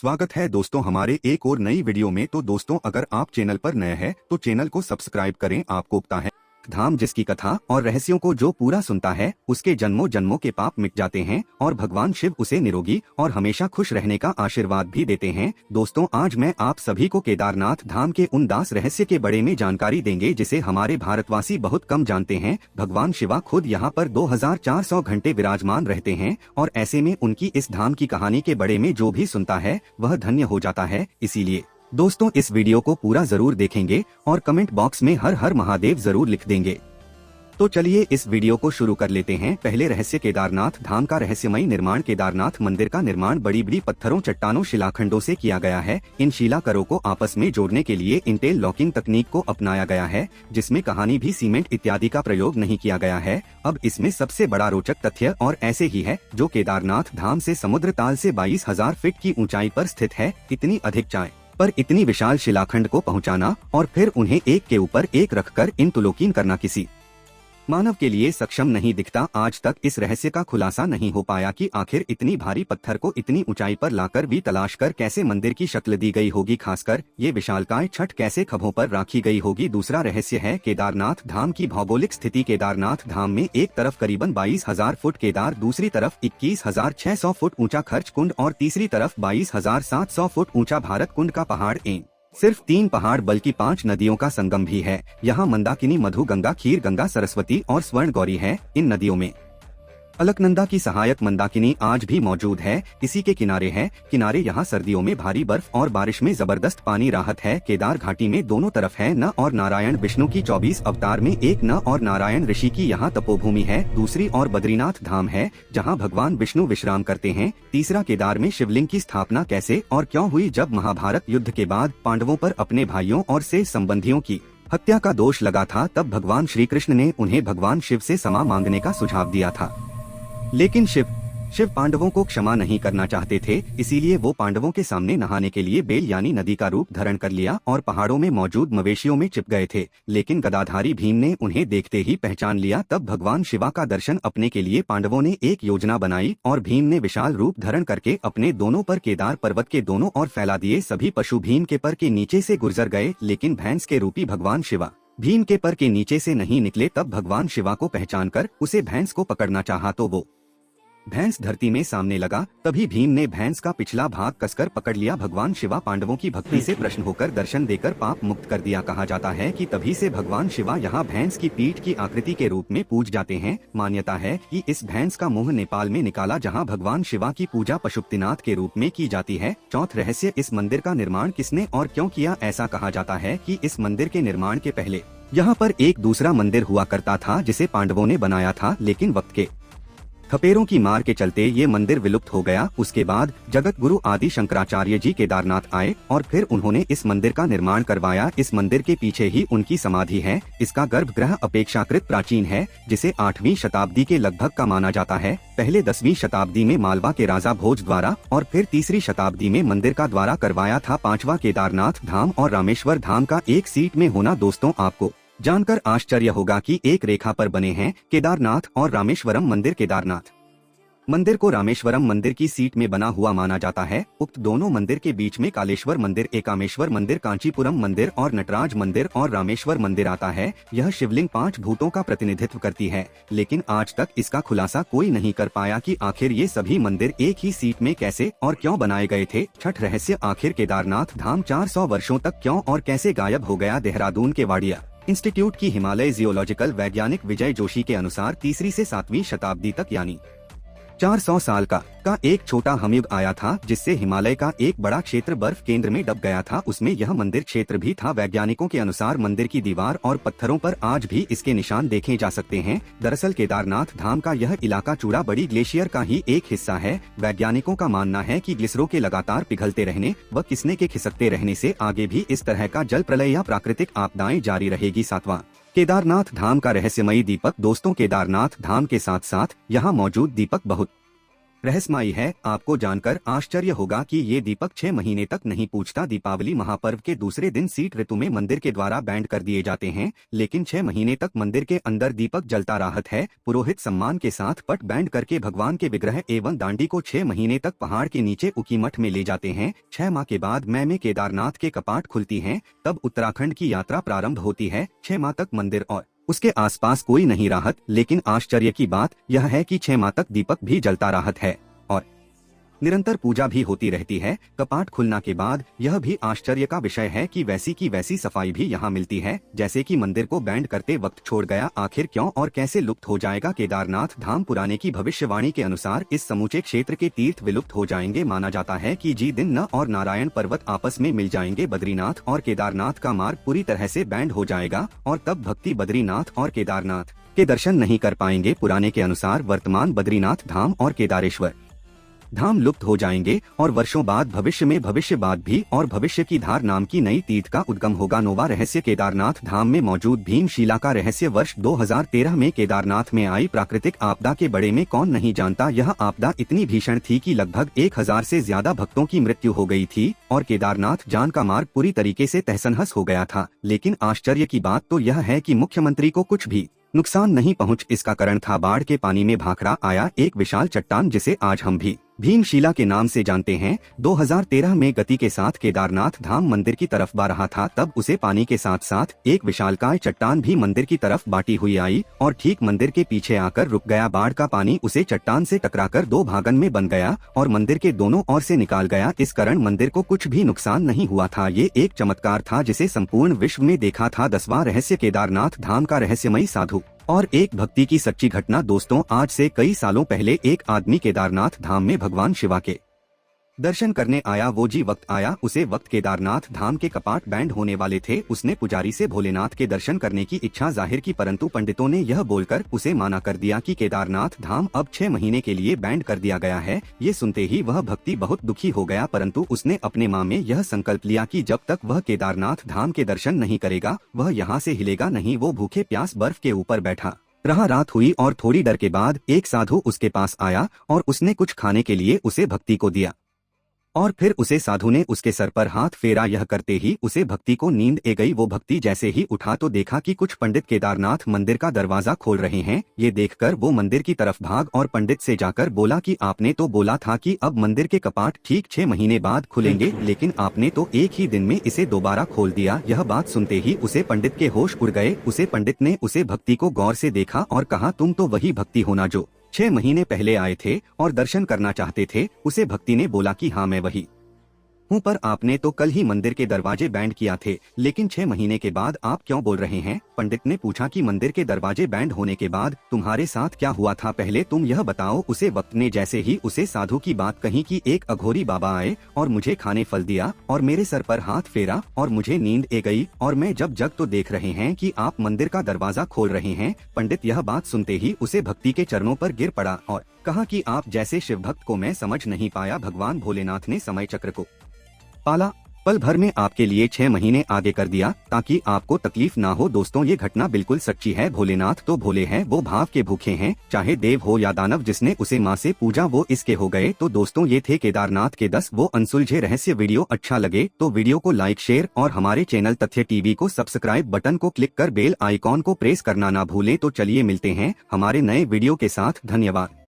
स्वागत है दोस्तों हमारे एक और नई वीडियो में। तो दोस्तों अगर आप चैनल पर नए हैं तो चैनल को सब्सक्राइब करें। आपको पता है धाम जिसकी कथा और रहस्यों को जो पूरा सुनता है उसके जन्मों जन्मों के पाप मिट जाते हैं और भगवान शिव उसे निरोगी और हमेशा खुश रहने का आशीर्वाद भी देते हैं। दोस्तों आज मैं आप सभी को केदारनाथ धाम के उन दास रहस्य के बारे में जानकारी देंगे जिसे हमारे भारतवासी बहुत कम जानते हैं। भगवान शिवा खुद यहाँ पर 2400 घंटे विराजमान रहते हैं और ऐसे में उनकी इस धाम की कहानी के बारे में जो भी सुनता है वह धन्य हो जाता है। इसीलिए दोस्तों इस वीडियो को पूरा जरूर देखेंगे और कमेंट बॉक्स में हर हर महादेव जरूर लिख देंगे। तो चलिए इस वीडियो को शुरू कर लेते हैं। पहले रहस्य केदारनाथ धाम का रहस्यमयी निर्माण। केदारनाथ मंदिर का निर्माण बड़ी बड़ी पत्थरों चट्टानों शिलाखंडों से किया गया है। इन शिलाकरों को आपस में जोड़ने के लिए इंटेल लॉकिंग तकनीक को अपनाया गया है जिसमें कहानी भी सीमेंट इत्यादि का प्रयोग नहीं किया गया है। अब इसमें सबसे बड़ा रोचक तथ्य और ऐसे ही है जो केदारनाथ धाम से समुद्र ताल से 22,000 फीट की ऊंचाई पर स्थित है। इतनी अधिक ऊंचाई पर इतनी विशाल शिलाखंड को पहुंचाना और फिर उन्हें एक के ऊपर एक रखकर इन तुलोकीन करना किसी मानव के लिए सक्षम नहीं दिखता। आज तक इस रहस्य का खुलासा नहीं हो पाया कि आखिर इतनी भारी पत्थर को इतनी ऊंचाई पर लाकर भी तलाश कर कैसे मंदिर की शक्ल दी गई होगी, खासकर ये विशालकाय छठ कैसे खंभों पर राखी गई होगी। दूसरा रहस्य है केदारनाथ धाम की भौगोलिक स्थिति। केदारनाथ धाम में एक तरफ करीबन 22,000 फुट केदार, दूसरी तरफ 21,600 फुट ऊंचा खर्च कुंड और तीसरी तरफ 22,700 फुट ऊंचा भारत कुंड का पहाड़। सिर्फ 3 पहाड़ बल्कि 5 नदियों का संगम भी है। यहाँ मंदाकिनी, मधु गंगा, खीर गंगा, सरस्वती और स्वर्ण गौरी है। इन नदियों में अलकनंदा की सहायक मंदाकिनी आज भी मौजूद है। इसी के किनारे है। किनारे यहाँ सर्दियों में भारी बर्फ और बारिश में जबरदस्त पानी राहत है। केदार घाटी में दोनों तरफ है न और नारायण विष्णु की 24 अवतार में एक न और नारायण ऋषि की यहाँ तपोभूमि है। दूसरी और बद्रीनाथ धाम है जहाँ भगवान विष्णु विश्राम करते हैं। तीसरा केदार में शिवलिंग की स्थापना कैसे और क्यों हुई जब महाभारत युद्ध के बाद पांडवों पर अपने भाइयों और से संबंधियों की हत्या का दोष लगा था, तब भगवान श्री कृष्ण ने उन्हें भगवान शिव से क्षमा मांगने का सुझाव दिया था। लेकिन शिव पांडवों को क्षमा नहीं करना चाहते थे, इसीलिए वो पांडवों के सामने नहाने के लिए बेल यानी नदी का रूप धारण कर लिया और पहाड़ों में मौजूद मवेशियों में छिप गए थे। लेकिन गदाधारी भीम ने उन्हें देखते ही पहचान लिया। तब भगवान शिवा का दर्शन अपने के लिए पांडवों ने एक योजना बनाई और भीम ने विशाल रूप धारण करके अपने दोनों पर केदार पर्वत के दोनों ओर फैला दिए। सभी पशु भीम के पर के नीचे से गुजर गए, लेकिन भैंस के रूपी भगवान शिवा भीम के पर के नीचे से नहीं निकले। तब भगवान शिवा को पहचान कर उसे भैंस को पकड़ना चाहा तो वो भैंस धरती में सामने लगा। तभी भीम ने भैंस का पिछला भाग कसकर पकड़ लिया। भगवान शिवा पांडवों की भक्ति से प्रसन्न होकर दर्शन देकर पाप मुक्त कर दिया। कहा जाता है कि तभी से भगवान शिवा यहाँ भैंस की पीठ की आकृति के रूप में पूज जाते हैं। मान्यता है कि इस भैंस का मुंह नेपाल में निकाला जहाँ भगवान शिवा की पूजा पशुपतिनाथ के रूप में की जाती है। चौथा रहस्य इस मंदिर का निर्माण किसने और क्यों किया। ऐसा कहा जाता है कि इस मंदिर के निर्माण के पहले यहाँ पर एक दूसरा मंदिर हुआ करता था जिसे पांडवों ने बनाया था, लेकिन वक्त के थपेरों की मार के चलते ये मंदिर विलुप्त हो गया। उसके बाद जगत गुरु आदि शंकराचार्य जी केदारनाथ आए और फिर उन्होंने इस मंदिर का निर्माण करवाया। इस मंदिर के पीछे ही उनकी समाधि है। इसका गर्भगृह अपेक्षाकृत प्राचीन है, जिसे 8वीं शताब्दी के लगभग का माना जाता है। पहले 10वीं शताब्दी में मालवा के राजा भोज द्वारा और फिर तीसरी शताब्दी में मंदिर का द्वारा करवाया था। 5वां केदारनाथ धाम और रामेश्वर धाम का एक सीट में होना। दोस्तों आपको जानकर आश्चर्य होगा कि एक रेखा पर बने हैं केदारनाथ और रामेश्वरम मंदिर। केदारनाथ मंदिर को रामेश्वरम मंदिर की सीट में बना हुआ माना जाता है। उक्त दोनों मंदिर के बीच में कालेश्वर मंदिर, एकामेश्वर मंदिर, कांचीपुरम मंदिर और नटराज मंदिर और रामेश्वर मंदिर आता है। यह शिवलिंग 5 भूतों का प्रतिनिधित्व करती है, लेकिन आज तक इसका खुलासा कोई नहीं कर पाया कि आखिर ये सभी मंदिर एक ही सीट में कैसे और क्यों बनाए गए थे। छठ रहस्य आखिर केदारनाथ धाम 400 वर्षों तक क्यों और कैसे गायब हो गया। देहरादून के वाडिया इंस्टीट्यूट की हिमालय जियोलॉजिकल वैज्ञानिक विजय जोशी के अनुसार 3री से 7वीं शताब्दी तक यानी 400 साल का एक छोटा हिमयुग आया था जिससे हिमालय का एक बड़ा क्षेत्र बर्फ केंद्र में दब गया था। उसमें यह मंदिर क्षेत्र भी था। वैज्ञानिकों के अनुसार मंदिर की दीवार और पत्थरों पर आज भी इसके निशान देखे जा सकते हैं। दरअसल केदारनाथ धाम का यह इलाका चूड़ा बड़ी ग्लेशियर का ही एक हिस्सा है। वैज्ञानिकों का मानना है कि ग्लिसरों के लगातार पिघलते रहने व किस्ने के खिसकते रहने से आगे भी इस तरह का जल प्रलय या प्राकृतिक आपदाएं जारी रहेगी। 7वां केदारनाथ धाम का रहस्यमयी दीपक। दोस्तों केदारनाथ धाम के साथ साथ यहाँ मौजूद दीपक बहुत रहस्यमयी है। आपको जानकर आश्चर्य होगा कि ये दीपक 6 महीने तक नहीं पूछता। दीपावली महापर्व के दूसरे दिन शीत ऋतु में मंदिर के द्वारा बैंड कर दिए जाते हैं, लेकिन 6 महीने तक मंदिर के अंदर दीपक जलता रहता है। पुरोहित सम्मान के साथ पट बैंड करके भगवान के विग्रह एवं दांडी को 6 महीने तक पहाड़ के नीचे उकीमठ में ले जाते हैं। 6 माह के बाद मई में केदारनाथ के कपाट खुलती हैं, तब उत्तराखंड की यात्रा प्रारंभ होती है। 6 माह तक मंदिर और उसके आसपास कोई नहीं राहत, लेकिन आश्चर्य की बात यह है कि 6 माह तक दीपक भी जलता रहता है और निरंतर पूजा भी होती रहती है। कपाट खुलने के बाद यह भी आश्चर्य का विषय है कि वैसी की वैसी सफाई भी यहाँ मिलती है जैसे कि मंदिर को बैंड करते वक्त छोड़ गया। आखिर क्यों और कैसे लुप्त हो जाएगा केदारनाथ धाम? पुराने की भविष्यवाणी के अनुसार इस समूचे क्षेत्र के तीर्थ विलुप्त हो जाएंगे। माना जाता है कि जी दिन न और नारायण पर्वत आपस में मिल जाएंगे। बद्रीनाथ और केदारनाथ का मार्ग पूरी तरह से बैंड हो जाएगा और तब भक्ति बद्रीनाथ और केदारनाथ के दर्शन नहीं कर पाएंगे। पुराने के अनुसार वर्तमान बद्रीनाथ धाम और केदारेश्वर धाम लुप्त हो जाएंगे और वर्षों बाद भविष्य में भविष्यवाद भी और भविष्य की धार नाम की नई तीर्थ का उद्गम होगा। नोवा रहस्य केदारनाथ धाम में मौजूद भीमशिला का रहस्य। वर्ष 2013 में केदारनाथ में आई प्राकृतिक आपदा के बारे में कौन नहीं जानता। यह आपदा इतनी भीषण थी कि लगभग 1000 से ज्यादा भक्तों की मृत्यु हो गई थी और केदारनाथ जान का मार्ग पूरी तरीके से तहस-नहस हो गया था। लेकिन आश्चर्य की बात तो यह है कि मुख्यमंत्री को कुछ भी नुकसान नहीं पहुंच। इसका कारण था बाढ़ के पानी में भाखड़ा आया एक विशाल चट्टान, जिसे आज हम भी भीमशिला के नाम से जानते हैं। 2013 में गति के साथ केदारनाथ धाम मंदिर की तरफ बढ़ रहा था, तब उसे पानी के साथ साथ एक विशालकाय चट्टान भी मंदिर की तरफ बाटी हुई आई और ठीक मंदिर के पीछे आकर रुक गया। बाढ़ का पानी उसे चट्टान से टकराकर 2 भागन में बन गया और मंदिर के दोनों ओर से निकाल गया। इस कारण मंदिर को कुछ भी नुकसान नहीं हुआ था। ये एक चमत्कार था जिसे संपूर्ण विश्व में देखा था। 10वां रहस्य केदारनाथ धाम का रहस्यमयी साधु और एक भक्ति की सच्ची घटना। दोस्तों, आज से कई सालों पहले एक आदमी केदारनाथ धाम में भगवान शिवा के दर्शन करने आया। वो जी वक्त आया, उसे वक्त केदारनाथ धाम के कपाट बैंड होने वाले थे। उसने पुजारी से भोलेनाथ के दर्शन करने की इच्छा जाहिर की, परंतु पंडितों ने यह बोलकर उसे माना कर दिया कि केदारनाथ धाम अब 6 महीने के लिए बैंड कर दिया गया है। ये सुनते ही वह भक्ति बहुत दुखी हो गया, परंतु उसने अपने मन में यह संकल्प लिया कि जब तक वह केदारनाथ धाम के दर्शन नहीं करेगा वह यहाँ से हिलेगा नहीं। वो भूखे प्यास बर्फ के ऊपर बैठा रहा। रात हुई और थोड़ी देर के बाद एक साधु उसके पास आया और उसने कुछ खाने के लिए उसे भक्ति को दिया और फिर उसे साधु ने उसके सर पर हाथ फेरा। यह करते ही उसे भक्ति को नींद आ गई। वो भक्ति जैसे ही उठा तो देखा कि कुछ पंडित केदारनाथ मंदिर का दरवाजा खोल रहे हैं। ये देखकर वो मंदिर की तरफ भाग और पंडित से जाकर बोला कि आपने तो बोला था कि अब मंदिर के कपाट ठीक 6 महीने बाद खुलेंगे, लेकिन आपने तो एक ही दिन में इसे दोबारा खोल दिया। यह बात सुनते ही उसे पंडित के होश उड़ गए। उसे पंडित ने उसे भक्ति को गौर से देखा और कहा, तुम तो वही भक्ति हो ना जो 6 महीने पहले आए थे और दर्शन करना चाहते थे। उसे भक्ति ने बोला कि हाँ मैं वही हूँ, पर आपने तो कल ही मंदिर के दरवाजे बैंड किया थे, लेकिन 6 महीने के बाद आप क्यों बोल रहे हैं? पंडित ने पूछा कि मंदिर के दरवाजे बैंड होने के बाद तुम्हारे साथ क्या हुआ था, पहले तुम यह बताओ। उसे वक्त ने जैसे ही उसे साधु की बात कही कि एक अघोरी बाबा आए और मुझे खाने फल दिया और मेरे सर पर हाथ फेरा और मुझे नींद आ गई और मैं जब जग तो देख रहे हैं कि आप मंदिर का दरवाजा खोल रहे हैं। पंडित यह बात सुनते ही उसे भक्ति के चरणों पर गिर पड़ा और कहा कि आप जैसे शिव भक्त को मैं समझ नहीं पाया। भगवान भोलेनाथ ने समय चक्र को पाला, पल भर में आपके लिए 6 महीने आगे कर दिया ताकि आपको तकलीफ ना हो। दोस्तों, ये घटना बिल्कुल सच्ची है। भोलेनाथ तो भोले हैं, वो भाव के भूखे हैं, चाहे देव हो या दानव। जिसने उसे माँ से पूजा वो इसके हो गए। तो दोस्तों, ये थे केदारनाथ के 10 वो अनसुलझे रहस्य। वीडियो अच्छा लगे तो वीडियो को लाइक शेयर और हमारे चैनल तथ्य टीवी को सब्सक्राइब बटन को क्लिक कर बेल आइकॉन को प्रेस करना ना भूलें। तो चलिए मिलते हैं हमारे नए वीडियो के साथ। धन्यवाद।